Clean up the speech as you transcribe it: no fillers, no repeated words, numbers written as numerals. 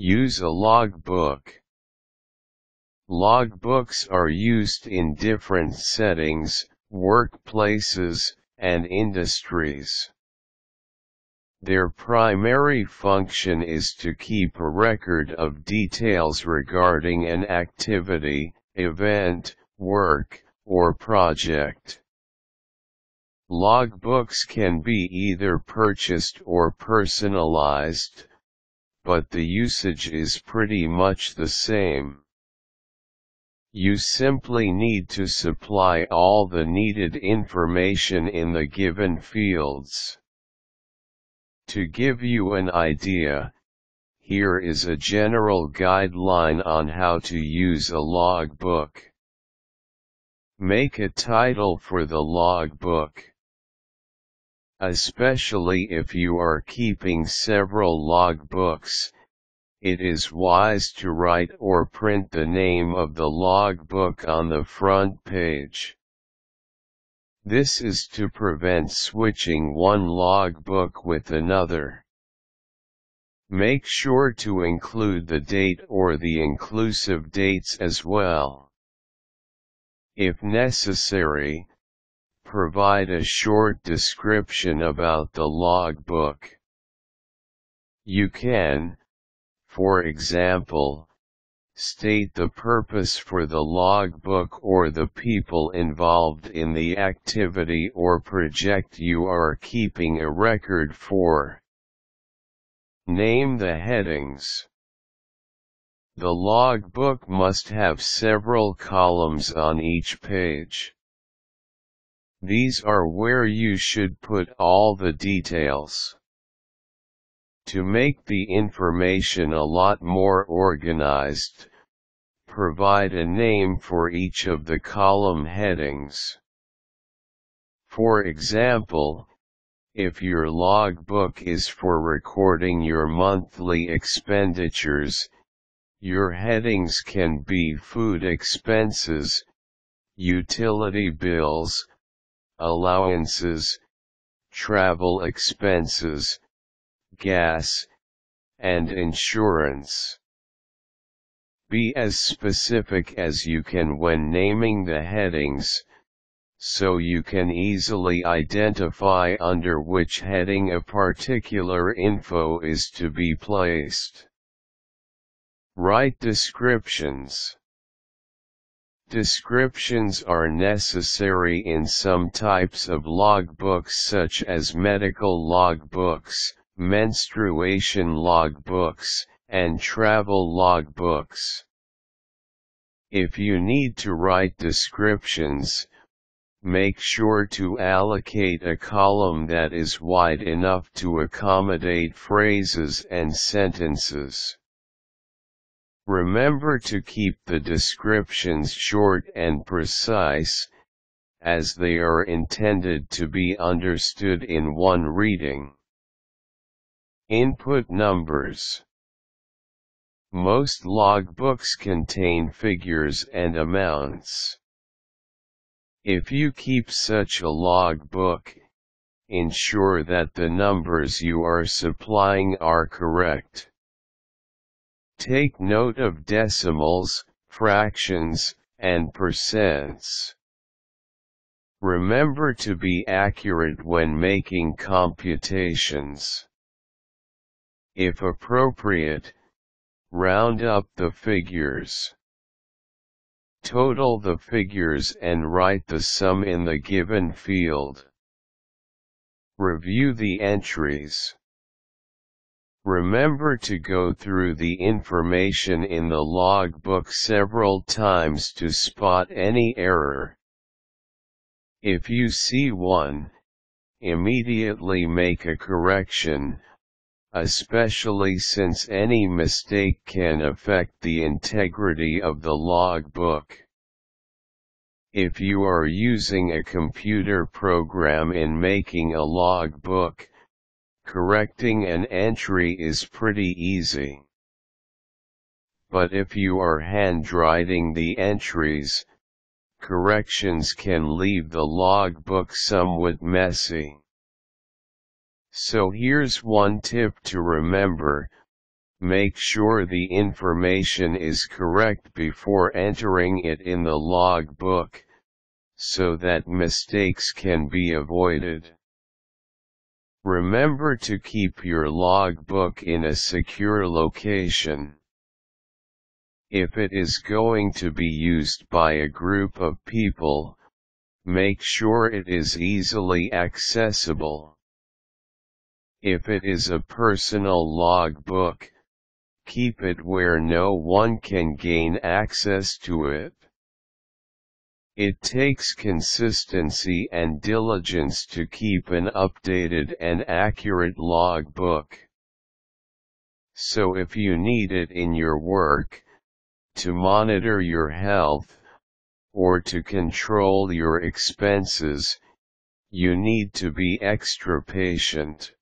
Use a logbook. Logbooks are used in different settings, workplaces, and industries. Their primary function is to keep a record of details regarding an activity, event, work, or project. Logbooks can be either purchased or personalized, but the usage is pretty much the same. You simply need to supply all the needed information in the given fields. To give you an idea, here is a general guideline on how to use a logbook. Make a title for the logbook. Especially if you are keeping several logbooks, it is wise to write or print the name of the logbook on the front page. This is to prevent switching one logbook with another. Make sure to include the date or the inclusive dates as well. If necessary, provide a short description about the logbook. You can, for example, state the purpose for the logbook or the people involved in the activity or project you are keeping a record for. Name the headings. The logbook must have several columns on each page. These are where you should put all the details. To make the information a lot more organized, provide a name for each of the column headings. For example, if your logbook is for recording your monthly expenditures, your headings can be food expenses, utility bills, allowances, travel expenses, gas, and insurance. Be as specific as you can when naming the headings, so you can easily identify under which heading a particular info is to be placed. Write descriptions. Descriptions are necessary in some types of logbooks such as medical logbooks, menstruation logbooks, and travel logbooks. If you need to write descriptions, make sure to allocate a column that is wide enough to accommodate phrases and sentences. Remember to keep the descriptions short and precise, as they are intended to be understood in one reading. Input numbers. Most logbooks contain figures and amounts. If you keep such a logbook, ensure that the numbers you are supplying are correct. Take note of decimals, fractions, and percents. Remember to be accurate when making computations. If appropriate, round up the figures. Total the figures and write the sum in the given field. Review the entries. Remember to go through the information in the logbook several times to spot any error. If you see one, immediately make a correction, especially since any mistake can affect the integrity of the logbook. If you are using a computer program in making a logbook, correcting an entry is pretty easy. But if you are handwriting the entries, corrections can leave the logbook somewhat messy. So here's one tip to remember: Make sure the information is correct before entering it in the logbook, so that mistakes can be avoided. Remember to keep your logbook in a secure location. If it is going to be used by a group of people, make sure it is easily accessible. If it is a personal logbook, keep it where no one can gain access to it. It takes consistency and diligence to keep an updated and accurate logbook. So if you need it in your work, to monitor your health, or to control your expenses, you need to be extra patient.